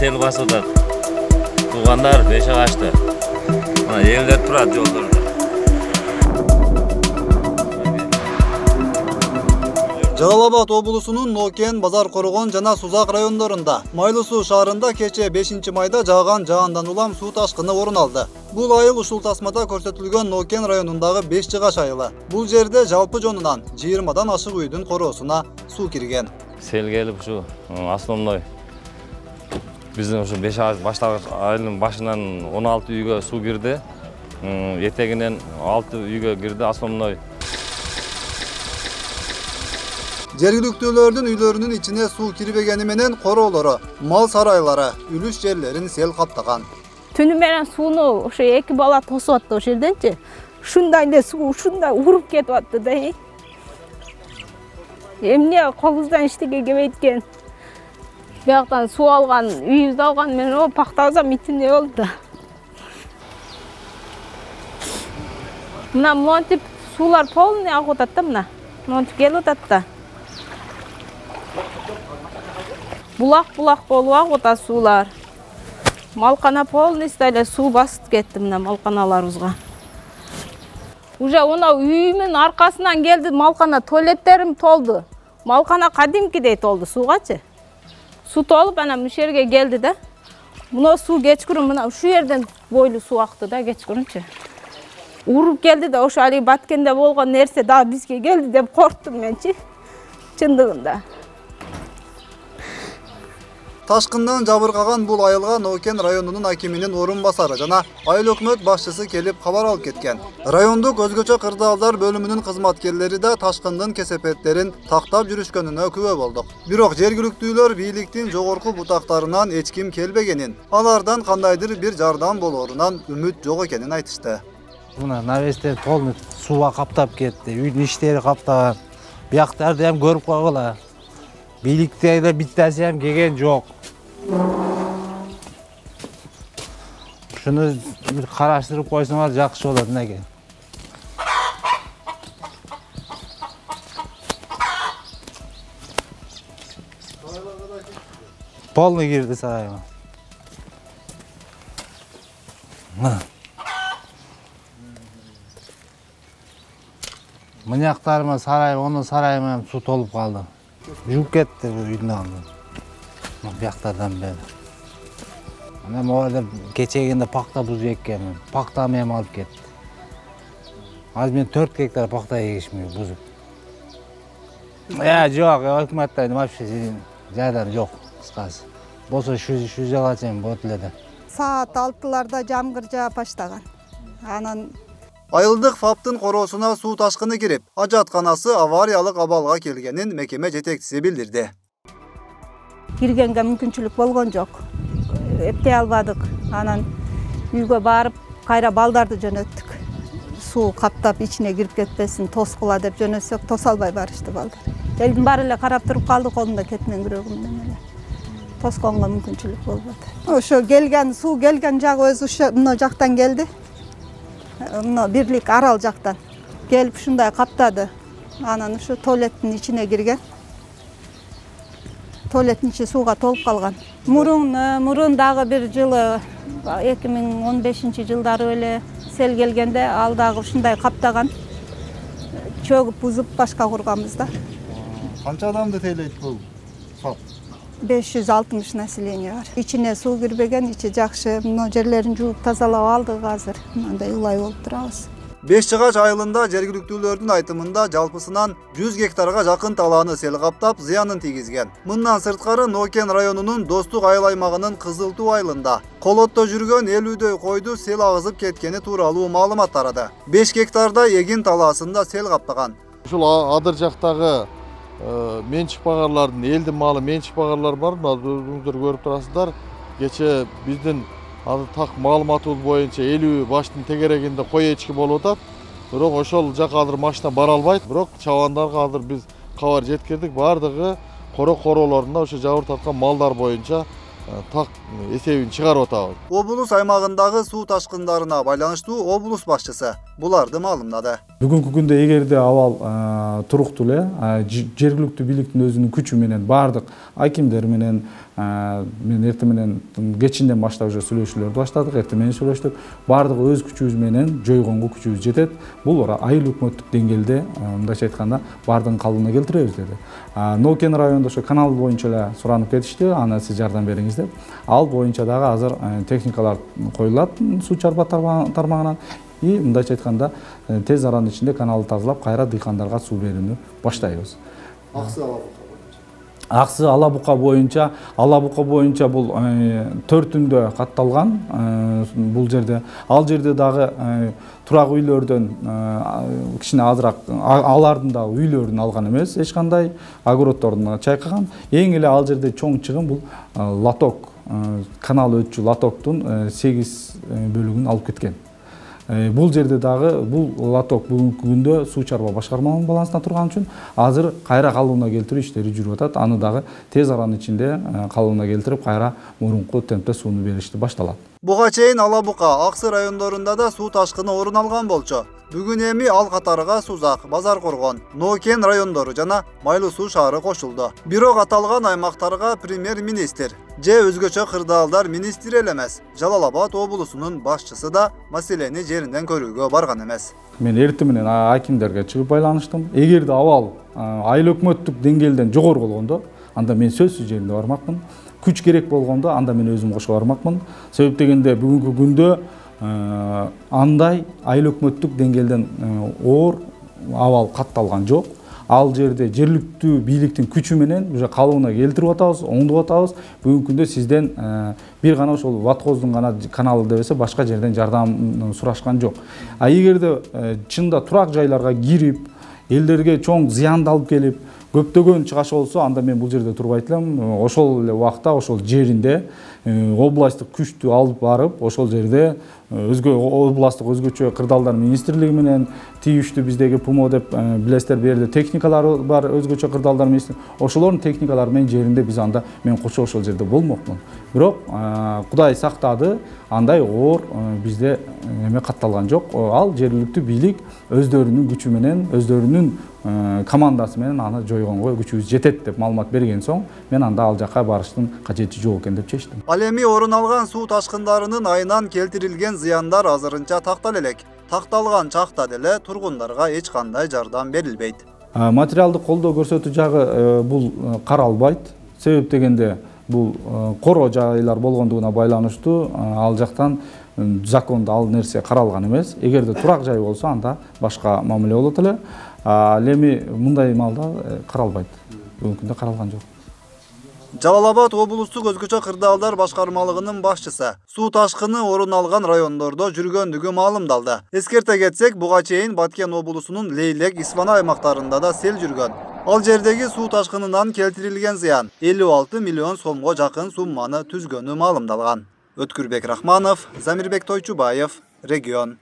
sel basıp atат. Tuğanlar beşe kaçtı. Evler turат yollarda. Жалал Абад облусунун Нокен, Базар Коргон жана Сузак райондорунда Майлы Суу шаарында кече 5-майда жааган жаандан улам суу ташкыны орун алды. Бул айыл ушул тасмада көрсөтүлгөн Нокен районундагы 5 жыгаш айылы. Бул жерде жалпы жонунан 20дан ашык үйдүн короосуна суу кирген. Сел келип ушу основной биздин ушу 5 баштагыч айылдын башынан 16 үйгө суу кирди. Этегинен 6 үйгө кирди основной. Жергиликтүүлөрдүн үйлөрүнүн ичине суу кирбегени менен короолору, мал сарайлары, үлүш жерлерин сел каптаган. Түнү менен сууну ошо 2 бала тосуп атты ошол жерденчи. Ушундай эле суу ушундай уруп кетип атты да. Эмне колубуздан эчтеке келбейт экен. Бияктан суу алган, үйүбүздү алган менен о пактабызга митине болду. Мына монтип суулар полный агып атат да мына. Монтип келип атат да. Булак болуп агып атат суулар. Малкана полностью эле суу басып кетти мына малканаларыбызга. Уже она үйүмүн аркасынан келди, малкана туалеттерим толду. Малкана кадимкидей толду суугачы. Суу толуп анан мыш жерге келди да. Мына суу кечкүрүн мына ушу жерден бойлуу суу акты да кечкүрүнчү. Уруп келди да ошо али Баткенде болгон нерсе да бизге келди деп корктум менчи. Чындыгында. Ташкындан жабыркаган бул айылга Нокен районунун акиминин орун басары жана айыл өкмөт башчысы келип кабар алып кеткен. Райондук өзгөчө кырдаалдар бөлүмүнүн кызматкерлери да ташкындын кесепеттерин тактап жүрүшкөнүнө күбө болдук. Бирок жергиликтүүлөр бийликтин жогорку бутактарынан эч ким келбегенин, алардан кандайдыр бир жардам болоорунан үмүт жок экенин айтышты. Мына навестер полный сууга каптап кетти, үйдүн иштери каптаган. Бияктарды ham көрүп койгула. Бийликтеги бит нерсе ham келген жок. Шуну бир караштырып койсоңор жакшы болот мынеке. Полный кирди сарайга. Мынаяктарыма сарай, оны сарайыма суу толуп калды. Жууп кетти үйдүн алдын. Бияктардан бери. Анан могу кечегенде пакта бузуп эккенмин. Пактамы ham алып кетти. Азыр мен 4 гектар пакта эгишмин бузуп. Жок, өкмөттөн вообще жардам жок, кыскасы. Болсо şu жалачайм болот эле да. Саат 6-ларда жамгыр жаап баштаган. Анан Айылдык ФАПтын короосуна суу ташкыны кирип, ажатканасы авариялык абалга келгенин мекеме жетекчиси билдирди. Киргенге мүмкүнчүлүк болгон жок. Эптей албадык. Анан үйгө барып, кайра балдарды жөнөттүк. Суу каптап ичине кирип кетпесин, тоскула деп жөнөтсөк, тоса албай барышты балдар. Элдин баары эле карап туруп калды, колунда кетмен күрөгүмдөн эле. Тосконго мүмкүнчүлүк болбоду. Ошо келген, суу келген жагы өзү ошо мына жактан келди. Мына бирлик арал жактан келип ушундай каптады. Анан ушу туалеттин ичине кирген. Туалеттин ичи сууга толуп калган. Мурун дагы бир жылы 2015-жылдары эле сел келгенде ал дагы ушундай каптаган. Чөгүп бузуп башка курганбыз да. Канча адамды тейлейт бул ФАП? 560 население бар. İçine su girбеген, içi жакшы. Мына жерлерин жууп тазалап алдык азыр. Мындай ылай болуп турабыз. 5 жыгач айылында жергиликтүүлөрдүн айтымында жалпысынан 100 гектарга жакын талааны сел каптап, зыянын тийгизген. Мындан сырткары Нокен районунун Достук айыл аймагынын Кызылтуу айылында колотто жүргөн 50дөй койду сел агызып кеткени тууралуу маалымат тарады. 5 гектарда эгин талаасында сел каптаган. Ушул адыр жактагы менчик багарлардын элдин малы менчик багарлар бар. Өзүңүздөр көрүп турасыздар. Кече биздин так маалыматыбыз боюнча 50 баштын тегерегинде кой эчки болуп атат. Бирок ошол жака азыр машина бара албайт. Бирок чабандарга азыр биз кабар жеткирдик. Бардыгы короолорунда ошо жабыр тарткан малдар боюнча так эсебин чыгарып атабыз. Облус аймагындагы суу ташкындарына байланыштуу облус башчысы буларды маалымдады. Бүгүнкү күндө эгерде абал туруктуу эле жергиликтүү бийликтин өзүнүн күчү менен баардык акимдер менен мен эртең менен кечинден баштап уже сүйлөшүүлөрдү баштадык, эртең менен сүйлөштүк. Баардыгы өз күчүбүз менен жойгонго күчүбүз жетет. Бул айыл өкмөттүк деңгээлде мындайча айтканда баардыгын калыбына келтиребиз деди. Нокен районунда ошо канал боюнча эле суранып кетишти, аны сиз жардам бериңиз деп. Ал боюнча дагы азыр техникалар коюлат суу чарба тармагынан. И мындайча айтканда тез аранын ичинде каналды тазалап кайра дыйкандарга суу берүүнү баштайбыз. Аксы Алабука боюнча бул 4-үндө катталган бул жерде. Ал жерде дагы турак үйлөрдөн кичине азыраак алардын да үйлөрүн алган эмес, эч кандай огороддорун чайкаган. Эң эле ал жерде чоң чыгым бул лоток, канал өтчү лотоктун 8 бөлүгүн алып кеткен. Бул жерде дагы бул лоток бүгүнкү күндө суу чарба башкарманын балансына турган үчүн азыр кайра калыбына келтирүү иштери жүрүп атат. Аны дагы тез аранын ичинде калыбына келтирип кайра мурунку темпте сууну беришти башталат. Буга чейин Алабука, Аксы райондорунда да суу ташкыны орун алган болчу. Бүгүн эми ал катарга Сузак, Базар Коргон, Нокен райондору жана Майлуу Суу шаары кошулду. Бирок аталган аймактарга премьер-министр же өзгөчө кырдаалдар министри эле эмес, Жалал Абад облусунун башчысы да маселени жеринден көрүүгө барган эмес. Мен эртең менен акимдерге чыгып байланыштым. Эгерде абал айыл өкмөттүк деңгээлден жогору болгондо, анда мен сөзсүз жеринде бармакмын. Күч керек болгондо анда мен өзүм кошо бармакмын. Себеп дегенде бүгүнкү күндө андай айыл өкмөттүк деңгээлден оор абал катталган жок. Ал жерде жергиликтүү бийликтин күчү менен уже калыбына келтирип атабыз, оңдоп атабыз. Бүгүнкү күндө сизден бир гана ошол Ватхоздун гана каналы дебесе башка жерден жардам сурашкан жок. А эгерде чында турак жайларга кирип, элдерге чоң зыянды алып келип, көптөгөн чыгашы болсо, анда мен бул жерде турбайт элем. Ошол эле убакта, ошол жеринде областтык күчтү алып барып, ошол жерде областтык өзгөчө кырдаалдар министрлиги менен тийиштүү биздеги ПУМО деп билесиздер, бул жерде техникалары бар, өзгөчө кырдаалдар министрлиги. Ошолордун техникалары менен жеринде биз анда мен кошо ошол жерде болмокмун. Бирок Кудай сактады, андай оор бизде эме катталган жок. Ал жергиликтүү бийлик өздөрүнүн күчү менен, өздөрүнүн командасы менен аны жойгонго күчүбүз жетет деп маалымат берген соң, мен анда ал жака барыштын кажети жок экен деп чечтим. Ал эми орун алган суу ташкындарынын айынан келтирилген зыяндар азырынча тактала элек. Такталган чакта деле тургундарга эч кандай жардам берилбейт. Материалдык колдоо көрсөтүү жагы бул каралбайт. Себеп дегенде бул коро жайлар болгондугуна байланыштуу, ал жактан закондо ал нерсе каралган эмес. Эгерде турак жай болсо, анда башка мамиле болот эле. Ал эми мындай маалда каралбайт. Бүгүнкү күндө каралган жок. Жалал Абад облустук өзгөчө кырдаалдар башкармалыгынын башчысы суу ташкыны орун алган райондордо жүргөндүгү маалымдалды. Эскерте кетсек, буга чейин Баткен облусунун Лейлек, Исфана аймактарында да сел жүргөн. Ал жердеги суу ташкынынан келтирилген зыян 56 миллион сомго жакын сумманы түзгөнү маалымдалган. Өткүрбек Рахманов, Замирбек Тойчубаев, Регион.